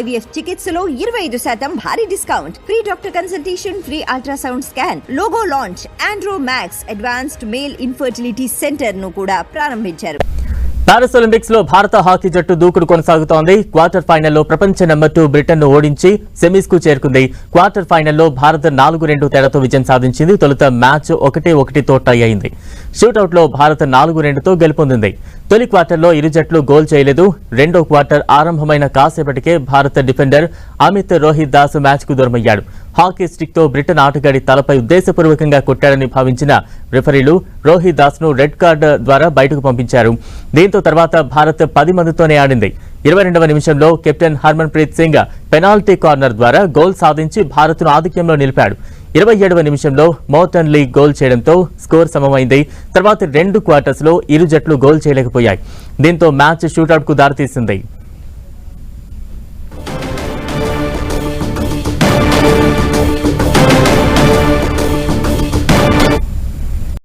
IVF చికిత్సలో 25% భారీ discount, free doctor consultation, free ultrasound scan, logo launch, Andro max advanced male infertility centre ను కూడా ప్రారంభించారు. Paris Olympics లో భారత హాకీ జట్టు దూకుడు కొనసాగుతోంది. క్వార్టర్ ఫైనల్లో ప్రపంచ నెంబర్ 2 బ్రిటన్ ను ఓడించి సెమీస్ కు చేరుకుంది. క్వార్టర్ ఫైనల్లో భారత్ 4-2 తేడాతో విజయం సాధించింది. తొలుత మ్యాచ్ 1-1తో టై అయింది. షూటౌట్ లో భారత్ 4-2తో గెలుపొందింది. తొలి క్వార్టర్లో ఇరు జట్లు గోల్ చేయలేదు. రెండో క్వార్టర్ ఆరంభమైన కాసేపటికే భారత డిఫెండర్ అమిత్ రోహిత్ దాస్ మ్యాచ్ కు దూరమయ్యాడు. హాకీ స్టిక్ తో బ్రిటన్ ఆటగాడి తలపై ఉద్దేశపూర్వకంగా కొట్టాడని భావించిన రెఫరీలు రోహిత్ దాస్ ను రెడ్ కార్డు ద్వారా బయటకు పంపించారు. దీంతో తర్వాత భారత్ 10 మందితోనే ఆడింది. 22వ నిమిషంలో captain Harman Preet Singh penalty corner ద్వారా గోల్ సాధించి భారత్ ను ఆధిక్యంలో నిలిపాడు. 27వ నిమిషంలో మోర్టన్ లీ గోల్ చేయడంతో స్కోర్ సమమైంది. తర్వాత 2 క్వార్టర్స్ లో ఇరు జట్లు గోల్ చేయలేకపోయాయి. దీంతో మ్యాచ్ షూటౌట్ కు దారితీసింది.